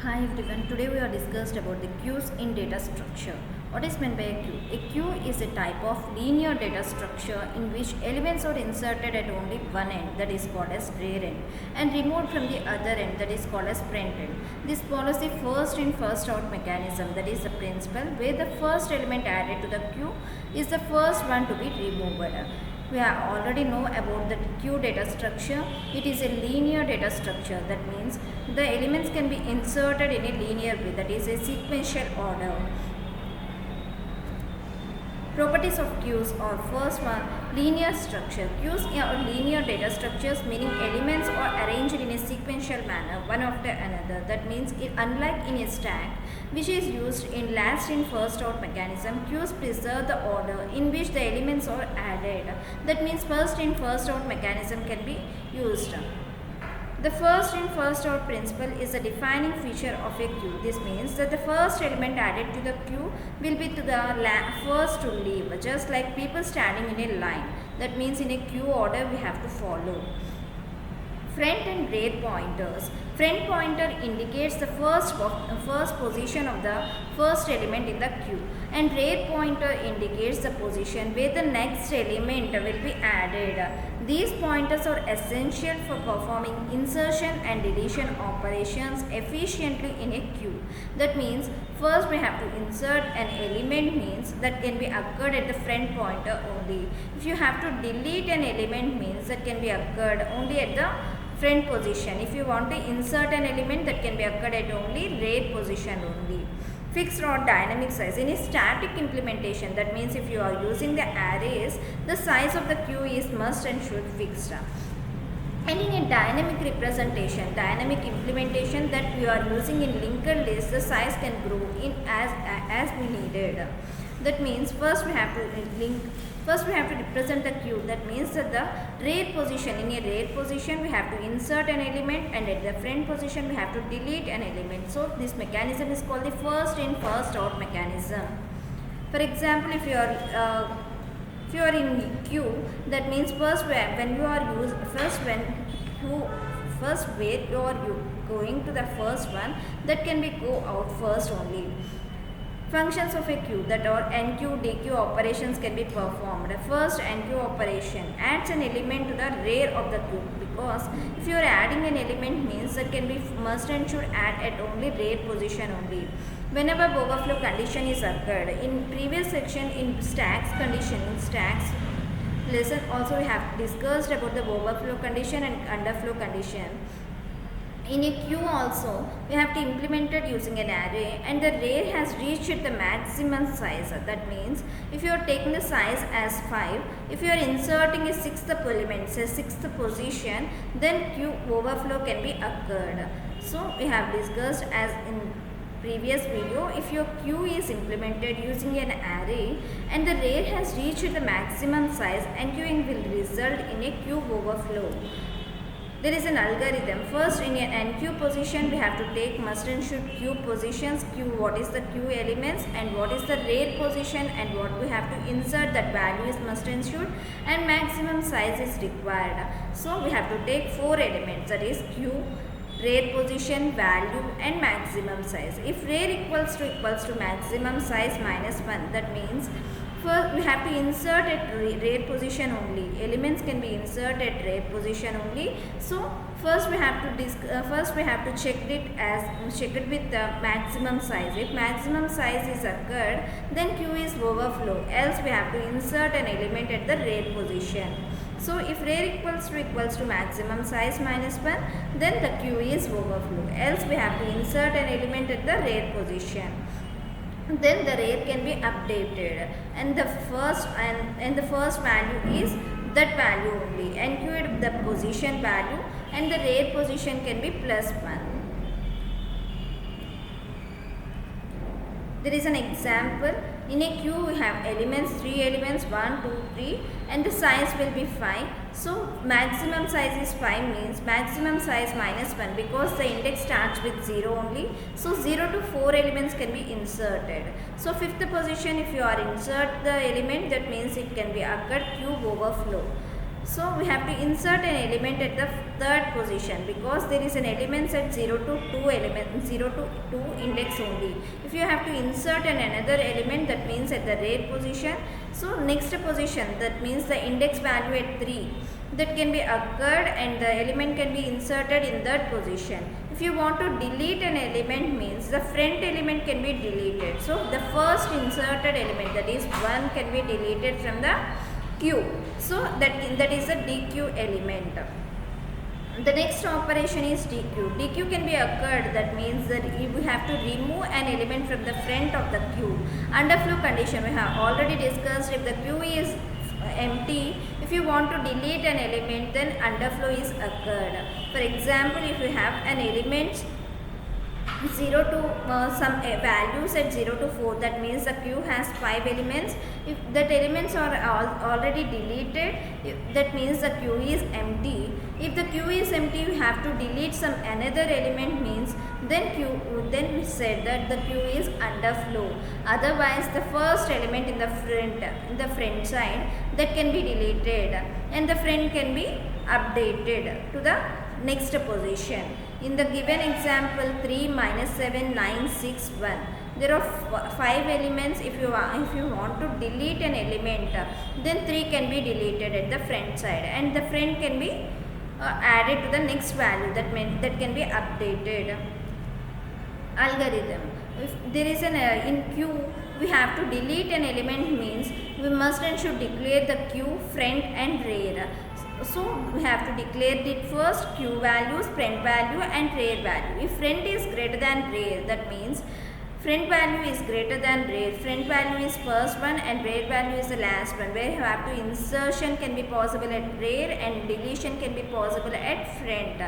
Hi everyone, today we are discussed about the queues in data structure. What is meant by a queue? A queue is a type of linear data structure in which elements are inserted at only one end, that is called as rear end, and removed from the other end, that is called as front end. This follows the first in first out mechanism, that is the principle where the first element added to the queue is the first one to be removed. We have already know about the queue data structure. It is a linear data structure. That means the elements can be inserted in a linear way, that is a sequential order. Properties of queues are: first one, linear structure. Queues are linear data structures, meaning elements are arranged in a sequential manner, one after another. That means unlike in a stack, which is used in last in first out mechanism, queues preserve the order in which the elements are added. That means first in first out mechanism can be used. The first in first out principle is a defining feature of a queue. This means that the first element added to the queue will be to the first to leave, just like people standing in a line. That means in a queue order we have to follow. Front and rear pointers. Front pointer indicates the first position of the first element in the queue, and rear pointer indicates the position where the next element will be added. These pointers are essential for performing insertion and deletion operations efficiently in a queue. That means first we have to insert an element, means that can be occurred at the front pointer only. If you have to delete an element, means that can be occurred only at the front position. If you want to insert an element, that can be occurred at only rear position only. Fixed or dynamic size. In a static implementation, that means if you are using the arrays, the size of the queue is must and should fixed. And in a dynamic representation, dynamic implementation that we are using in linked list, the size can grow in as we needed. That means first we have to represent the queue. That means that the rear position, in a rear position we have to insert an element, and at the front position we have to delete an element. So this mechanism is called the first in first out mechanism. For example, if you are in queue, that means first where you are going to the first one, that can be go out first only. Functions of a queue, that are NQ, DQ operations can be performed. First NQ operation adds an element to the rear of the queue, because if you are adding an element, means that can be must and should add at only rear position only. Whenever overflow condition is occurred, in previous section in stacks lesson also we have discussed about the overflow condition and underflow condition. In a queue also, we have to implement it using an array, and the rear has reached the maximum size. That means if you are taking the size as 5, if you are inserting a sixth element, say sixth position, then queue overflow can be occurred. So we have discussed as in previous video, if your queue is implemented using an array and the rear has reached the maximum size, enqueuing will result in a queue overflow. There is an algorithm. First, in an NQ position, we have to take must and should queue positions. Queue, what is the queue elements, and what is the rear position, and what we have to insert, that value is must and should, and maximum size is required. So we have to take 4 elements, that is queue, rear position, value, and maximum size. If rear equals to maximum size minus 1, that means first we have to insert at rear position only. Elements can be inserted at rear position only. So first we have to check it with the maximum size. If maximum size is occurred, then queue is overflow. Else we have to insert an element at the rear position. So if rear equals to maximum size minus 1, then the queue is overflow. Else we have to insert an element at the rear position. Then the rear can be updated, and the first value is that value only. Enqueued the position value, and the rear position can be plus 1. There is an example. In a queue we have elements, 3 elements, 1, 2, 3, and the size will be 5. So maximum size is 5, means maximum size minus 1, because the index starts with 0 only. So 0 to 4 elements can be inserted. So 5th position, if you are insert the element, that means it can be occurred queue overflow. So we have to insert an element at the third position, because there is an element at 0 to 2 element 0 to 2 index only. If you have to insert another element, that means at the rare position, so next position, that means the index value at 3, that can be occurred and the element can be inserted in that position. If you want to delete an element, means the front element can be deleted. So the first inserted element, that is 1, can be deleted from the queue. So that is a dequeue element. The next operation is dequeue. Dequeue can be occurred, that means that we have to remove an element from the front of the queue. Underflow condition, we have already discussed. If the queue is empty, if you want to delete an element, then underflow is occurred. For example, if you have an element 0 to some values at 0 to 4, that means the queue has 5 elements. If that elements are already deleted, that means the queue is empty. If the queue is empty, you have to delete some another element, means then we said that the queue is underflow. Otherwise, the first element in the front side, that can be deleted and the front can be updated to the next position. In the given example 3 minus 7 9 6 1, there are 5 elements. If you want to delete an element, then 3 can be deleted at the front side and the front can be added to the next value, that can be updated. Algorithm, if there is an in queue, we have to delete an element, means we must and should declare the queue front and rear. So we have to declare the first queue values, front value and rear value. If front is greater than rear, that means front value is greater than rear, front value is first one and rear value is the last one, where you have to insertion can be possible at rear and deletion can be possible at front.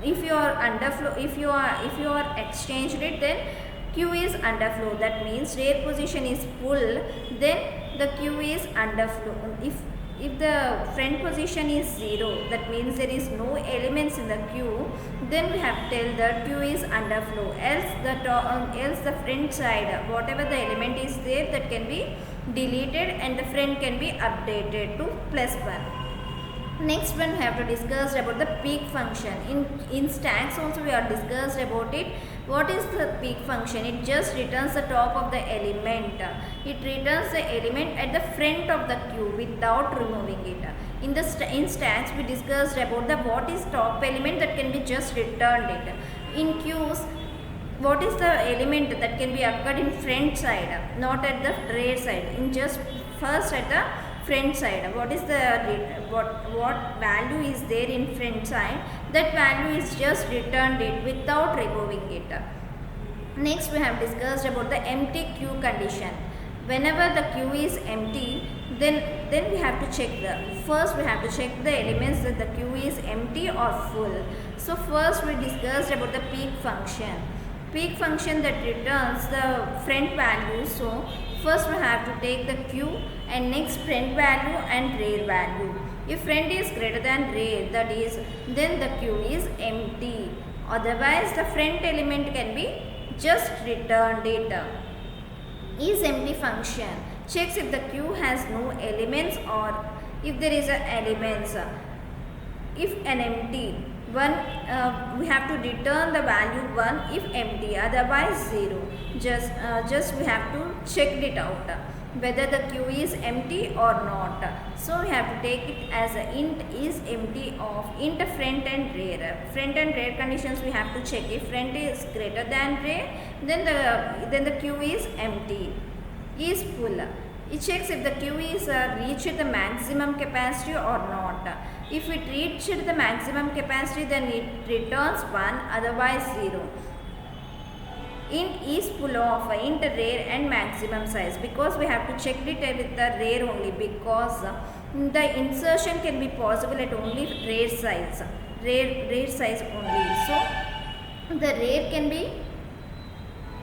If you are underflow, if you are exchanged it, then queue is underflow, that means rear position is full, then the queue is underflow. If the front position is 0, that means there is no elements in the queue, then we have to tell the queue is underflow. Else the front side, whatever the element is there, that can be deleted and the front can be updated to +1. Next one, we have to discuss about the peak function. In stacks also we are discussed about it. What is the peak function? It just returns the top of the element. It returns the element at the front of the queue without removing it. In stacks we discussed about the what is top element, that can be just returned it. In queues, what is the element that can be occurred in front side, not at the rear side, in just first at the front side. What is the what value is there in front side, that value is just returned it without removing it. Next we have discussed about the empty queue condition. Whenever the queue is empty, then we have to check the elements that the queue is empty or full. So first we discussed about the peak function. Peak function that returns the front value. So first we have to take the queue and next front value and rear value. If front is greater than rear, that is, then the queue is empty. Otherwise the front element can be just returned it. Is empty function checks if the queue has no elements or if there is a elements. If an empty, we have to return the value 1 if empty, otherwise 0. Just we have to check it out whether the queue is empty or not. So we have to take it as a int is empty of int front and rear. Front and rear conditions we have to check. If front is greater than rear, then the queue is empty. Is full. It checks if the queue is reached the maximum capacity or not. If it reached the maximum capacity, then it returns 1, otherwise 0. Int is full of int rear and maximum size, because we have to check it with the rear only, because the insertion can be possible at only rear size only. So the rear can be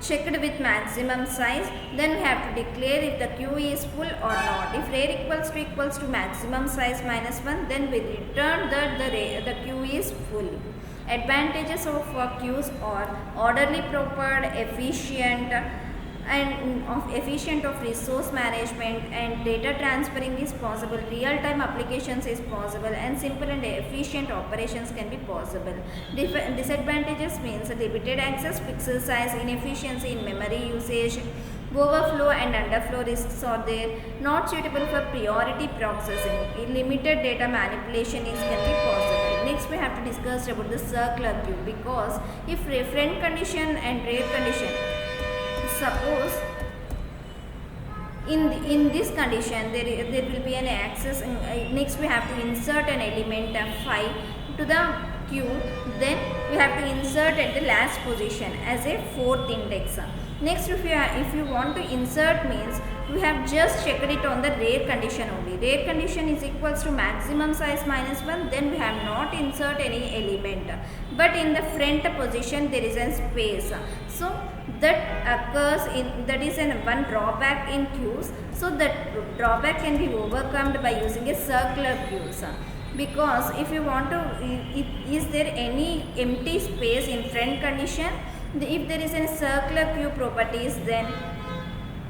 checked with maximum size. Then we have to declare if the queue is full or not. If rear equals to maximum size minus 1, then we return that the queue is full. Advantages of queues are orderly, proper, efficient, and of efficient of resource management, and data transferring is possible, real-time applications is possible, and simple and efficient operations can be possible. Disadvantages means limited access, pixel size, inefficiency in memory usage, overflow and underflow risks are there, not suitable for priority processing, limited data manipulation is can be possible. Next we have to discuss about the circular queue, because if referent condition and rate condition, suppose in this condition there will be an access, next we have to insert an element of 5 to the queue, then we have to insert at the last position as a fourth index. Next if you want to insert means we have just checked it on the rare condition only. Rare condition is equals to maximum size minus 1, then we have not insert any element, but in the front position there is a space, so that occurs in, that is an one drawback in queues. So that drawback can be overcome by using a circular queues, because if you want to, is there any empty space in front condition, if there is a circular queue properties, then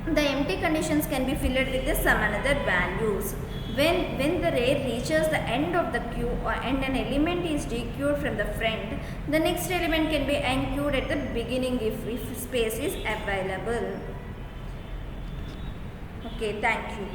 the empty conditions can be filled with some another values. When the ray reaches the end of the queue and an element is dequeued from the front, the next element can be enqueued at the beginning if space is available. Okay, thank you.